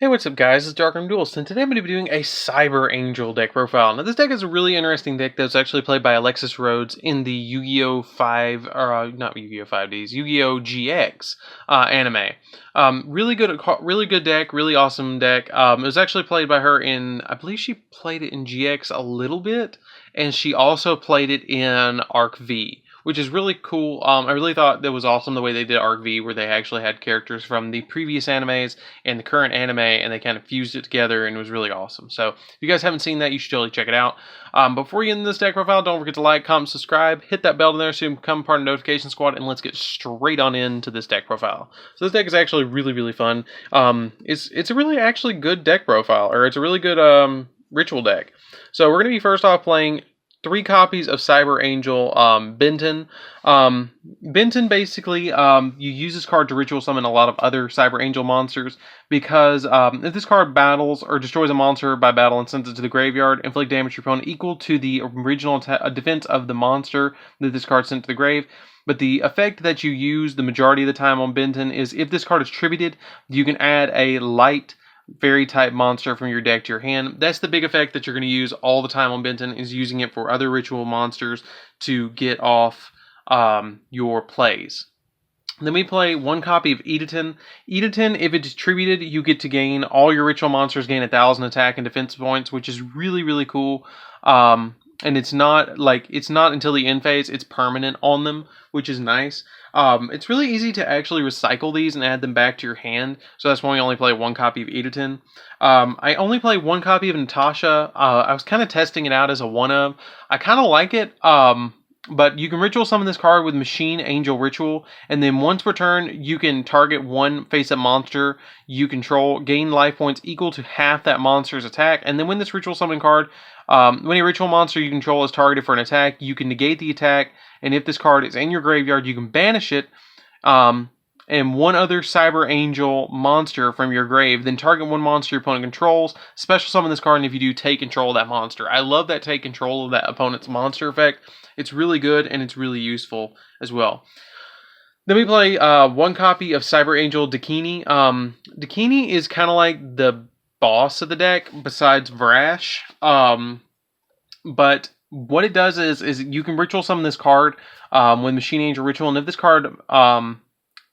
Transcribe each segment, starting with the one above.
Hey, what's up guys, it's DarkArmedDuelist, and today I'm going to be doing a Cyber Angel deck profile. Now this deck is a really interesting deck that was actually played by Alexis Rhodes in the Yu-Gi-Oh! 5, or not Yu-Gi-Oh! 5Ds, Yu-Gi-Oh! GX anime. Really good deck, really awesome deck. It was actually played by her in, I believe she played it in GX a little bit, and she also played it in Arc V, which is really cool. I really thought that was awesome the way they did Arc V, where they actually had characters from the previous animes and the current anime, and they kind of fused it together, and it was really awesome. So if you guys haven't seen that, you should totally check it out. Before you get into this deck profile, don't forget to like, comment, subscribe, hit that bell down there so you can become part of the notification squad, and let's get straight on into this deck profile. So this deck is actually really fun. It's a really actually good deck profile, or it's a really good ritual deck. So we're going to be first off playing 3 copies of Cyber Angel Benton. Benton basically, you use this card to ritual summon a lot of other Cyber Angel monsters because if this card battles or destroys a monster by battle and sends it to the graveyard, inflict damage to your opponent equal to the original defense of the monster that this card sent to the grave. But the effect that you use the majority of the time on Benton is if this card is tributed, you can add a light fairy type monster from your deck to your hand. That's the big effect that you're going to use all the time on Benton, is using it for other ritual monsters to get off your plays. Then we play 1 copy of Edaton. Edaton, if it's tributed, you get to gain all your ritual monsters gain 1,000 attack and defense points, which is really cool. And it's not until the end phase, it's permanent on them, which is nice. It's really easy to actually recycle these and add them back to your hand, so that's why we only play 1 copy of Edaton. I only play 1 copy of Natasha. I was kind of testing it out as a one-of. I kind of like it, but you can ritual summon this card with Machine Angel Ritual, and then once per turn, you can target 1 face-up monster you control, gain life points equal to half that monster's attack, and then when this ritual summon card, when a ritual monster you control is targeted for an attack, you can negate the attack, and if this card is in your graveyard, you can banish it, and 1 other Cyber Angel monster from your grave, then target 1 monster your opponent controls, special summon this card, and if you do, take control of that monster. I love that take control of that opponent's monster effect. It's really good, and it's really useful as well. Then we play 1 copy of Cyber Angel Dakini. Dakini is kind of like the boss of the deck, besides Vrash. But what it does is you can ritual summon this card with Machine Angel Ritual, and if this card...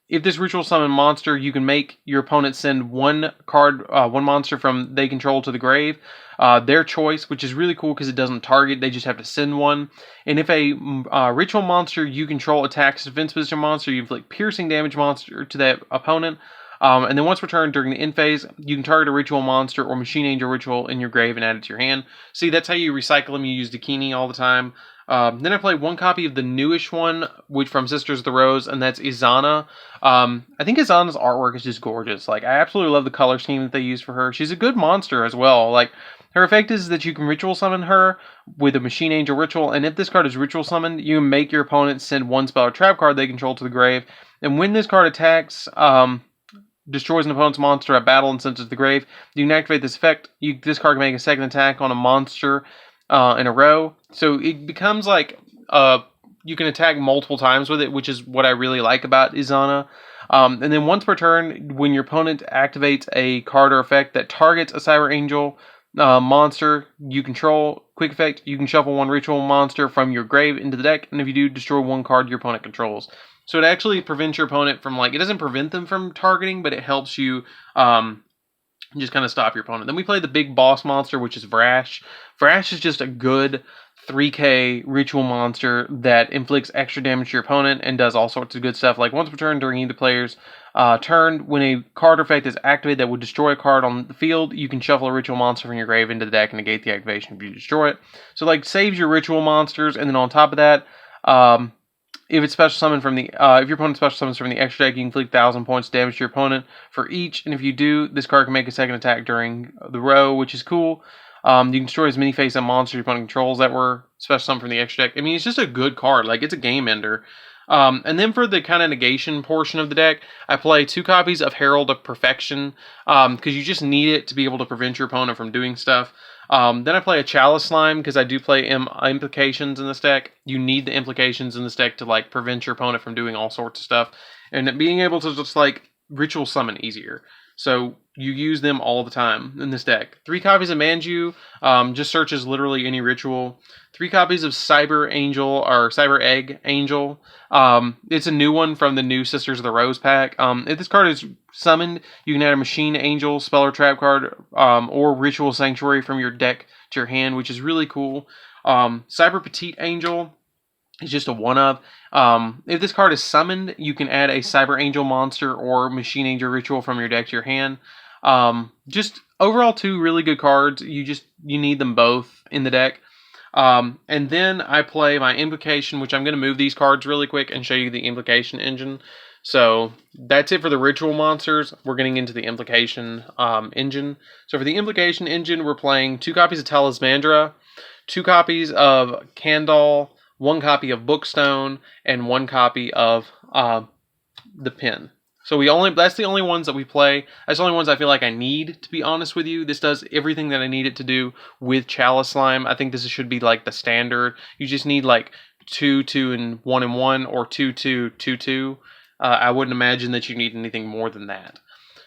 if this ritual summon monster, you can make your opponent send 1 monster from they control to the grave, their choice, which is really cool because it doesn't target, they just have to send 1. And if a ritual monster you control attacks a defense position monster, you inflict piercing damage monster to that opponent. And then once per turn during the end phase, you can target a ritual monster or Machine Angel Ritual in your grave and add it to your hand. See, that's how you recycle them. You use Dakini all the time. Then I played 1 copy of the newish one, which from Sisters of the Rose, and that's Izana. I think Izana's artwork is just gorgeous. Like, I absolutely love the color scheme that they use for her. She's a good monster as well. Like, her effect is that you can ritual summon her with a Machine Angel Ritual, and if this card is ritual summoned, you can make your opponent send 1 spell or trap card they control to the grave. And when this card attacks, destroys an opponent's monster at battle and sends it to the grave, you can activate this effect. This card can make a second attack on a monster in a row. So it becomes like you can attack multiple times with it, which is what I really like about Izana. And then once per turn, when your opponent activates a card or effect that targets a Cyber Angel monster you control, quick effect, you can shuffle 1 ritual monster from your grave into the deck, and if you do, destroy 1 card your opponent controls. So it actually prevents your opponent from, like, it doesn't prevent them from targeting, but it helps you just kind of stop your opponent. Then we play the big boss monster, which is Vrash. Vrash is just a good 3k ritual monster that inflicts extra damage to your opponent and does all sorts of good stuff. Like, once per turn during either player's turn, when a card effect is activated that would destroy a card on the field, you can shuffle a ritual monster from your grave into the deck and negate the activation if you destroy it. So, like, saves your ritual monsters, and then on top of that, if it's special summoned from the, if your opponent special summons from the extra deck, you can inflict 1,000 points of damage to your opponent for each. And if you do, this card can make a second attack during the row, which is cool. You can destroy as many face-up monsters your opponent controls that were special summoned from the extra deck. I mean, it's just a good card. Like, it's a game ender. And then for the kind of negation portion of the deck, I play 2 copies of Herald of Perfection, because you just need it to be able to prevent your opponent from doing stuff. Then I play a Chalice Slime, because I do play Implications in this deck. You need the Implications in this deck to, like, prevent your opponent from doing all sorts of stuff. And being able to just, like, ritual summon easier. So you use them all the time in this deck. 3 copies of Manju, just searches literally any ritual. 3 copies of Cyber Angel, or Cyber Egg Angel. It's a new one from the new Sisters of the Rose pack. If this card is summoned, you can add a Machine Angel, spell or trap card, or Ritual Sanctuary from your deck to your hand, which is really cool. Cyber Petite Angel is just a one-of. If this card is summoned, you can add a Cyber Angel monster or Machine Angel Ritual from your deck to your hand. Just overall 2 really good cards. You need them both in the deck. And then I play my Implication, which I'm going to move these cards really quick and show you the Implication Engine. So that's it for the Ritual monsters. We're getting into the Implication Engine. So for the Implication Engine, we're playing 2 copies of Talismandra, 2 copies of Kandal, 1 copy of Bookstone, and 1 copy of the Pen. So that's the only ones that we play. That's the only ones I feel like I need, to be honest with you. This does everything that I need it to do with Chalice Slime. I think this should be like the standard. You just need like 2, 2, and 1 and 1, or 2, 2, 2, 2. I wouldn't imagine that you need anything more than that.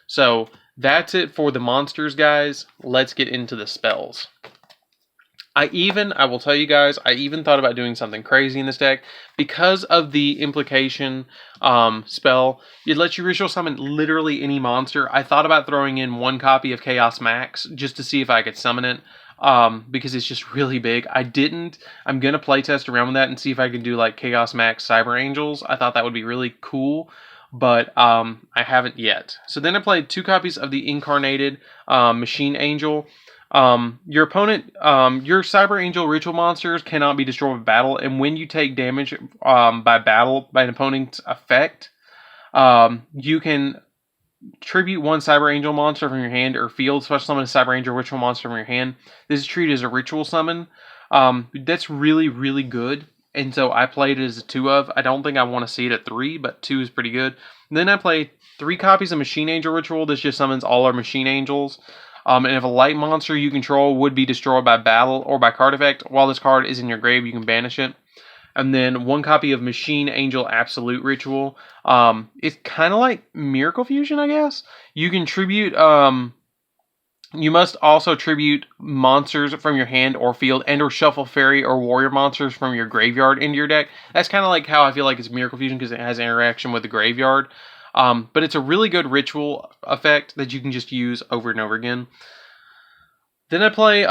So that's it for the monsters, guys. Let's get into the spells. I will tell you guys, I even thought about doing something crazy in this deck. Because of the Implication spell, it lets you ritual summon literally any monster. I thought about throwing in 1 copy of Chaos Max just to see if I could summon it, because it's just really big. I didn't. I'm going to playtest around with that and see if I can do like Chaos Max Cyber Angels. I thought that would be really cool, but I haven't yet. So then I played 2 copies of the Incarnated Machine Angel. Your opponent, your Cyber Angel ritual monsters cannot be destroyed with battle, and when you take damage by an opponent's effect, you can tribute 1 Cyber Angel monster from your hand or field, special summon a Cyber Angel ritual monster from your hand. This is treated as a ritual summon. That's really, really good, and so I played it as a 2-of. I don't think I want to see it at 3, but 2 is pretty good. And then I play 3 copies of Machine Angel Ritual. This just summons all our Machine Angels. And if a light monster you control would be destroyed by battle or by card effect, while this card is in your grave, you can banish it. And then 1 copy of Machine Angel Absolute Ritual. It's kind of like Miracle Fusion, I guess. You can tribute, you must also tribute monsters from your hand or field, and or shuffle fairy or warrior monsters from your graveyard into your deck. That's kind of like how I feel like it's Miracle Fusion, because it has interaction with the graveyard. But it's a really good ritual effect that you can just use over and over again. Then I play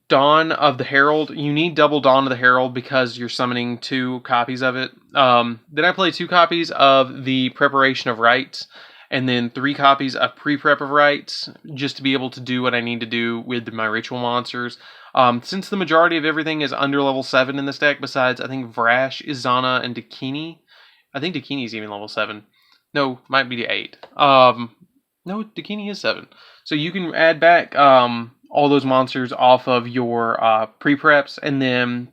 Dawn of the Herald. You need double Dawn of the Herald because you're summoning 2 copies of it. Then I play 2 copies of the Preparation of Rites, and then 3 copies of Pre-Prep of Rites, just to be able to do what I need to do with my ritual monsters. Since the majority of everything is under level 7 in this deck, besides I think Vrash, Izana, and Dakini. I think Dakini is even level 7. No, might be 8. No, Dakini is 7. So you can add back all those monsters off of your pre-preps, and then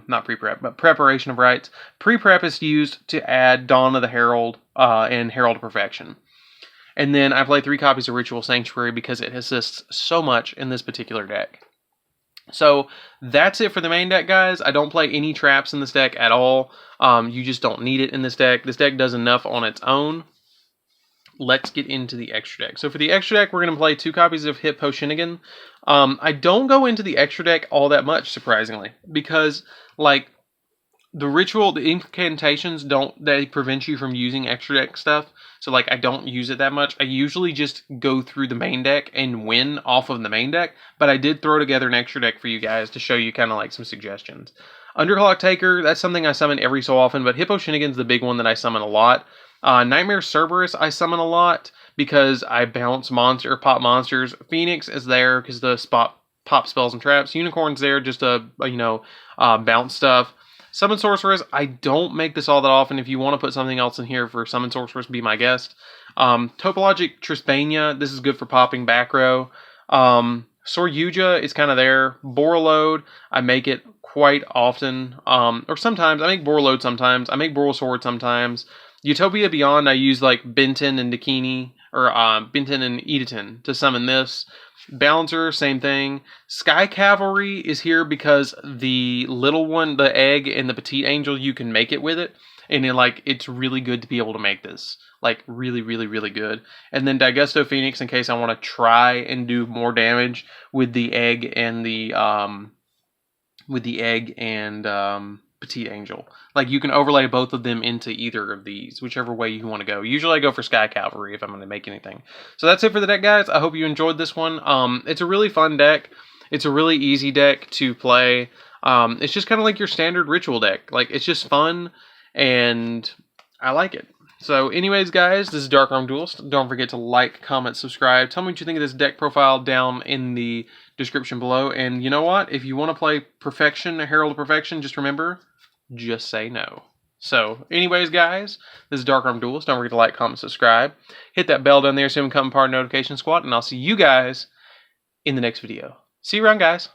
not pre-prep, but Preparation of Rites. Pre-prep is used to add Dawn of the Herald and Herald of Perfection. And then I play 3 copies of Ritual Sanctuary because it assists so much in this particular deck. So that's it for the main deck, guys. I don't play any traps in this deck at all. You just don't need it in this deck. This deck does enough on its own. Let's get into the extra deck. So for the extra deck, we're going to play 2 copies of Hippo Shinnigan. I don't go into the extra deck all that much, surprisingly, because like the incantations they prevent you from using extra deck stuff. So like I don't use it that much. I usually just go through the main deck and win off of the main deck, but I did throw together an extra deck for you guys to show you kind of like some suggestions. Underclock Taker, that's something I summon every so often, but Hippo Shinnigan's the big one that I summon a lot. Nightmare Cerberus I summon a lot because I bounce pop monsters. Phoenix is there because the pop spells and traps. Unicorn's there just to bounce stuff. Summon Sorceress, I don't make this all that often. If you want to put something else in here for Summon Sorceress, be my guest. Topologic Trispania, this is good for popping back row. Yugioh is kind of there. Borreload, I make it quite often. Or sometimes, I make Borreload sometimes. I make Borrelsword sometimes. Utopia Beyond, I use like Benton and Dakini, or Benton and Edaton to summon this. Balancer, same thing. Sky Cavalry is here because the little one, the egg, and the Petite Angel, you can make it with it. and it's really good to be able to make this. Like, really, really, really good. And then Daigusto Phoenix, in case I want to try and do more damage with the egg and the Petite Angel. Like, you can overlay both of them into either of these, whichever way you want to go. Usually I go for Sky Cavalry if I'm going to make anything. So that's it for the deck, guys. I hope you enjoyed this one. It's a really fun deck. It's a really easy deck to play. It's just kind of like your standard ritual deck. Like, it's just fun, and I like it. So anyways, guys, this is DarkArmedDuelist. Don't forget to like, comment, subscribe. Tell me what you think of this deck profile down in the description below. And you know what? If you want to play Perfection, Herald of Perfection, just remember, just say no. So anyways, guys, this is DarkArmedDuelist. Don't forget to like, comment, subscribe. Hit that bell down there so you can become part of the notification squad. And I'll see you guys in the next video. See you around, guys.